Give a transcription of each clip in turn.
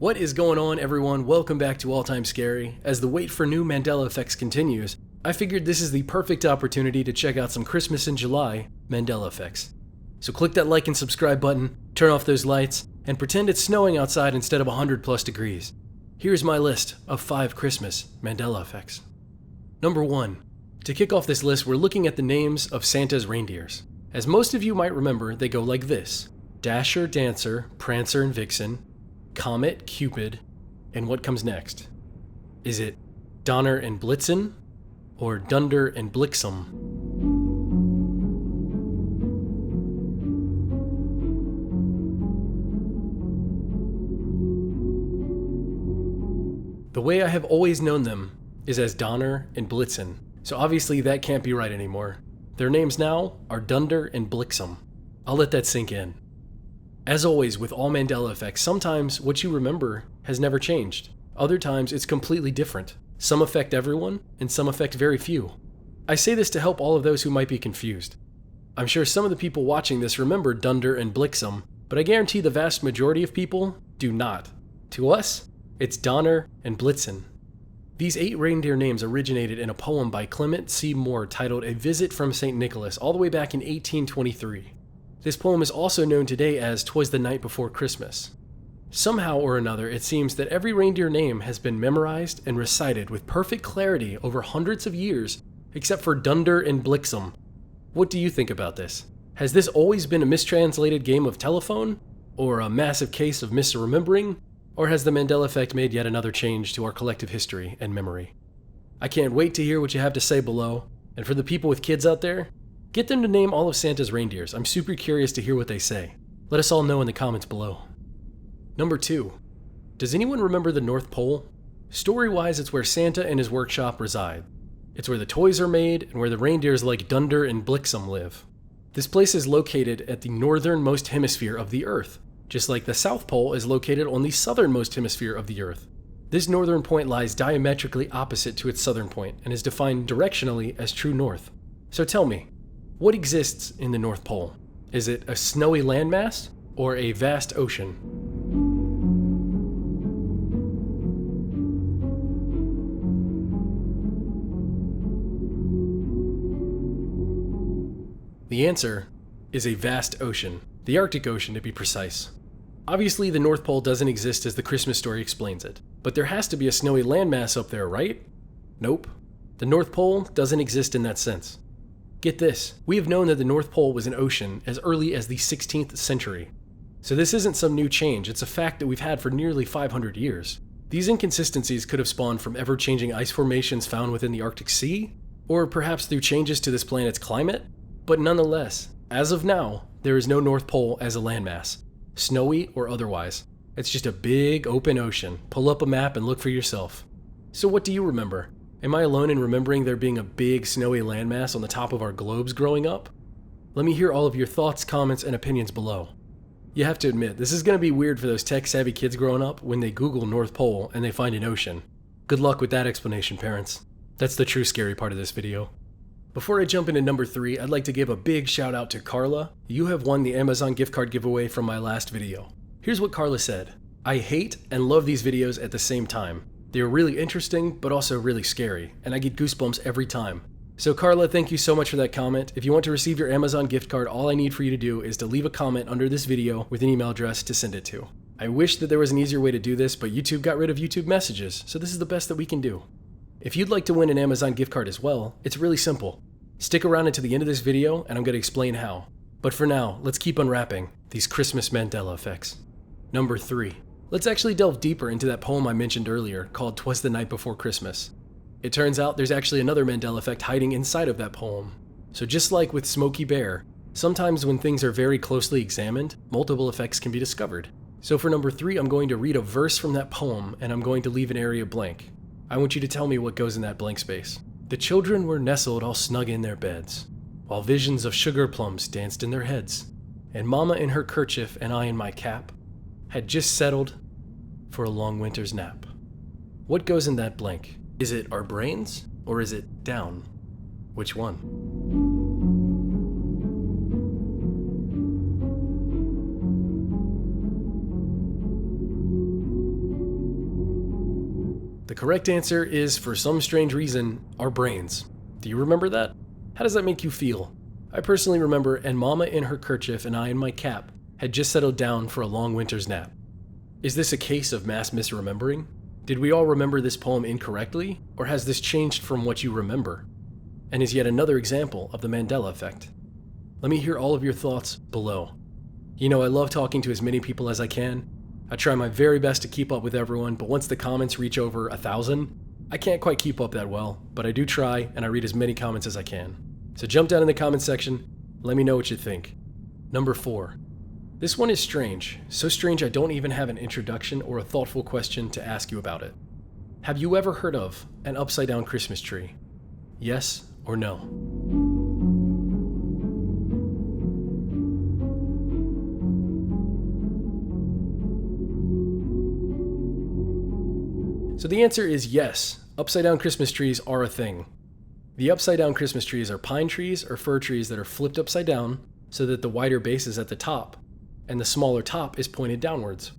What is going on, everyone? Welcome back to All Time Scary. As the wait for new Mandela effects continues, I figured this is the perfect opportunity to check out some Christmas in July Mandela effects. So click that like and subscribe button, turn off those lights, and pretend it's snowing outside instead of 100+ degrees. Here's my list of 5 Christmas Mandela effects. Number 1. To kick off this list, we're looking at the names of Santa's reindeers. As most of you might remember, they go like this: Dasher, Dancer, Prancer, and Vixen, Comet, Cupid, and what comes next? Is it Donner and Blitzen, or Dunder and Blixen? The way I have always known them is as Donner and Blitzen, so obviously that can't be right anymore. Their names now are Dunder and Blixen. I'll let that sink in. As always with all Mandela effects, sometimes what you remember has never changed. Other times it's completely different. Some affect everyone, and some affect very few. I say this to help all of those who might be confused. I'm sure some of the people watching this remember Dunder and Blixen, but I guarantee the vast majority of people do not. To us, it's Donner and Blitzen. These 8 reindeer names originated in a poem by Clement C. Moore titled A Visit from St. Nicholas all the way back in 1823. This poem is also known today as 'Twas the Night Before Christmas. Somehow or another, it seems that every reindeer name has been memorized and recited with perfect clarity over hundreds of years, except for Dunder and Blixen. What do you think about this? Has this always been a mistranslated game of telephone? Or a massive case of misremembering? Or has the Mandela effect made yet another change to our collective history and memory? I can't wait to hear what you have to say below, and for the people with kids out there, get them to name all of Santa's reindeers. I'm super curious to hear what they say. Let us all know in the comments below. Number 2. Does anyone remember the North Pole? Story-wise, it's where Santa and his workshop reside. It's where the toys are made and where the reindeers like Dunder and Blixen live. This place is located at the northernmost hemisphere of the Earth, just like the South Pole is located on the southernmost hemisphere of the Earth. This northern point lies diametrically opposite to its southern point and is defined directionally as true north. So tell me, what exists in the North Pole? Is it a snowy landmass or a vast ocean? The answer is a vast ocean, the Arctic Ocean to be precise. Obviously, the North Pole doesn't exist as the Christmas story explains it, but there has to be a snowy landmass up there, right? Nope. The North Pole doesn't exist in that sense. Get this, we have known that the North Pole was an ocean as early as the 16th century. So this isn't some new change, it's a fact that we've had for nearly 500 years. These inconsistencies could have spawned from ever-changing ice formations found within the Arctic Sea, or perhaps through changes to this planet's climate, but nonetheless, as of now, there is no North Pole as a landmass, snowy or otherwise. It's just a big open ocean. Pull up a map and look for yourself. So what do you remember? Am I alone in remembering there being a big snowy landmass on the top of our globes growing up? Let me hear all of your thoughts, comments, and opinions below. You have to admit, this is going to be weird for those tech-savvy kids growing up when they Google North Pole and they find an ocean. Good luck with that explanation, parents. That's the true scary part of this video. Before I jump into number 3, I'd like to give a big shout out to Carla. You have won the Amazon gift card giveaway from my last video. Here's what Carla said: I hate and love these videos at the same time. They are really interesting, but also really scary, and I get goosebumps every time. So Carla, thank you so much for that comment. If you want to receive your Amazon gift card, all I need for you to do is to leave a comment under this video with an email address to send it to. I wish that there was an easier way to do this, but YouTube got rid of YouTube messages, so this is the best that we can do. If you'd like to win an Amazon gift card as well, it's really simple. Stick around until the end of this video, and I'm going to explain how. But for now, let's keep unwrapping these Christmas Mandela effects. Number 3. Let's actually delve deeper into that poem I mentioned earlier called 'Twas the Night Before Christmas. It turns out there's actually another Mandela effect hiding inside of that poem. So just like with Smokey Bear, sometimes when things are very closely examined, multiple effects can be discovered. So for number 3, I'm going to read a verse from that poem and I'm going to leave an area blank. I want you to tell me what goes in that blank space. The children were nestled all snug in their beds, while visions of sugar plums danced in their heads, and Mama in her kerchief and I in my cap had just settled for a long winter's nap. What goes in that blank? Is it our brains, or is it down? Which one? The correct answer is, for some strange reason, our brains. Do you remember that? How does that make you feel? I personally remember, and Mama in her kerchief and I in my cap had just settled down for a long winter's nap. Is this a case of mass misremembering? Did we all remember this poem incorrectly, or has this changed from what you remember? And is yet another example of the Mandela effect. Let me hear all of your thoughts below. You know, I love talking to as many people as I can. I try my very best to keep up with everyone, but once the comments reach over 1,000, I can't quite keep up that well, but I do try, and I read as many comments as I can. So jump down in the comment section, let me know what you think. Number 4. This one is strange, so strange I don't even have an introduction or a thoughtful question to ask you about it. Have you ever heard of an upside-down Christmas tree? Yes or no? So the answer is yes, upside-down Christmas trees are a thing. The upside-down Christmas trees are pine trees or fir trees that are flipped upside down so that the wider base is at the top, and the smaller top is pointed downwards.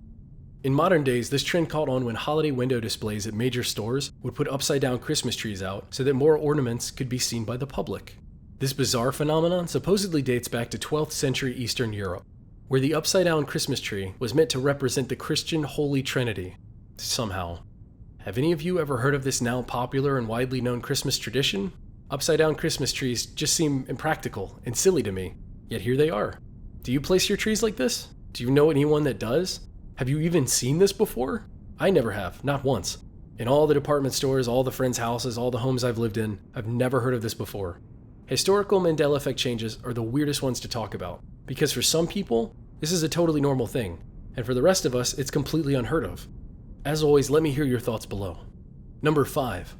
In modern days, this trend caught on when holiday window displays at major stores would put upside-down Christmas trees out so that more ornaments could be seen by the public. This bizarre phenomenon supposedly dates back to 12th century Eastern Europe, where the upside-down Christmas tree was meant to represent the Christian Holy Trinity, somehow. Have any of you ever heard of this now popular and widely known Christmas tradition? Upside-down Christmas trees just seem impractical and silly to me, yet here they are. Do you place your trees like this? Do you know anyone that does? Have you even seen this before? I never have, not once. In all the department stores, all the friends' houses, all the homes I've lived in, I've never heard of this before. Historical Mandela effect changes are the weirdest ones to talk about, because for some people, this is a totally normal thing, and for the rest of us, it's completely unheard of. As always, let me hear your thoughts below. Number 5.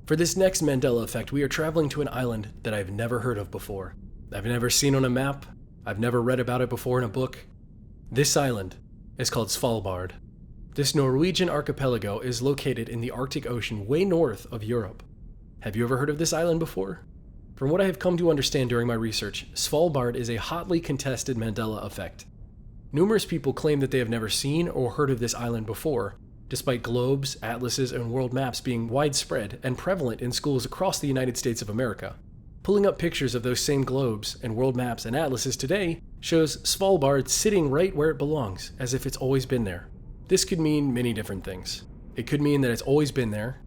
For this next Mandela effect, we are traveling to an island that I've never heard of before. I've never seen on a map. I've never read about it before in a book. This island is called Svalbard. This Norwegian archipelago is located in the Arctic Ocean way north of Europe. Have you ever heard of this island before? From what I have come to understand during my research, Svalbard is a hotly contested Mandela effect. Numerous people claim that they have never seen or heard of this island before, despite globes, atlases, and world maps being widespread and prevalent in schools across the United States of America. Pulling up pictures of those same globes and world maps and atlases today shows Svalbard sitting right where it belongs, as if it's always been there. This could mean many different things. It could mean that it's always been there,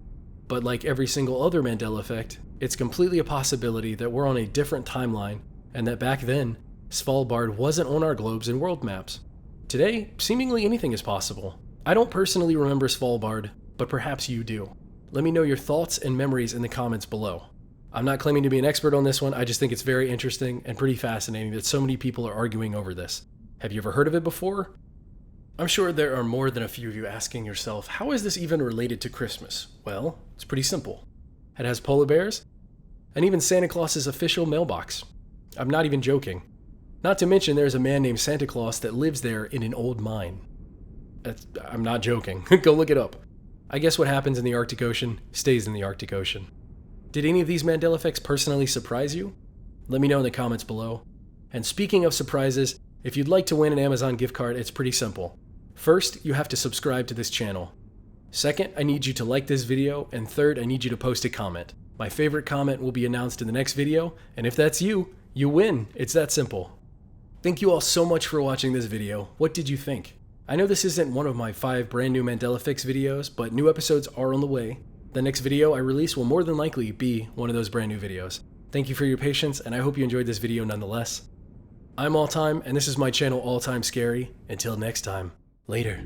but like every single other Mandela effect, it's completely a possibility that we're on a different timeline and that back then, Svalbard wasn't on our globes and world maps. Today, seemingly anything is possible. I don't personally remember Svalbard, but perhaps you do. Let me know your thoughts and memories in the comments below. I'm not claiming to be an expert on this one, I just think it's very interesting and pretty fascinating that so many people are arguing over this. Have you ever heard of it before? I'm sure there are more than a few of you asking yourself, how is this even related to Christmas? Well, it's pretty simple. It has polar bears, and even Santa Claus's official mailbox. I'm not even joking. Not to mention there's a man named Santa Claus that lives there in an old mine. I'm not joking. Go look it up. I guess what happens in the Arctic Ocean stays in the Arctic Ocean. Did any of these Mandela effects personally surprise you? Let me know in the comments below. And speaking of surprises, if you'd like to win an Amazon gift card, it's pretty simple. First, you have to subscribe to this channel. Second, I need you to like this video, and third, I need you to post a comment. My favorite comment will be announced in the next video, and if that's you, you win. It's that simple. Thank you all so much for watching this video. What did you think? I know this isn't one of my 5 brand new Mandela Fix videos, but new episodes are on the way. The next video I release will more than likely be one of those brand new videos. Thank you for your patience, and I hope you enjoyed this video nonetheless. I'm All Time, and this is my channel All Time Scary. Until next time, later.